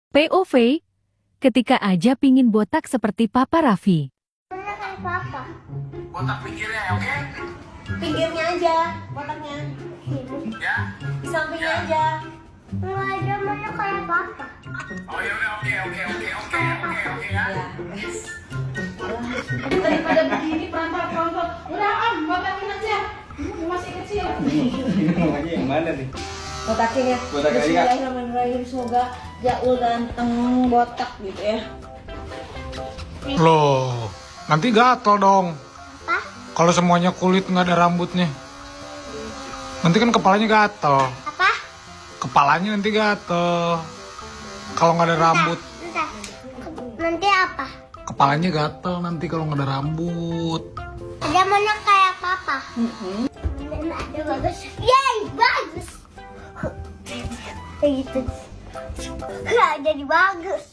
POV, ketika aja pingin botak seperti Papa Raffi. Mana kayak papa? Botak pinggirnya, oke? Pinggirnya aja, botaknya. Ya? Di sampingnya aja. Enggak ada mana kayak papa. Oh ya udah, oke ya. Daripada begini perantar. Udah botakin aja. Masih kecil. Lagi yang mana nih? Botakin ya. Botakin aja, Kak. Bismillahirrahmanirrahim. Semoga Jaul ganteng botak gitu ya. Loh, nanti gatel dong. Apa? Kalau semuanya kulit nggak ada rambutnya. Nanti kan kepalanya gatel. Apa? Kepalanya nanti gatel. Kalau nggak ada rambut. Bentar. Nanti apa? Kepalanya gatel nanti kalau nggak ada rambut. Ada mana kayak papa? Ada bagus. Yeay, bagus. Kayak gitu. Nggak jadi bagus.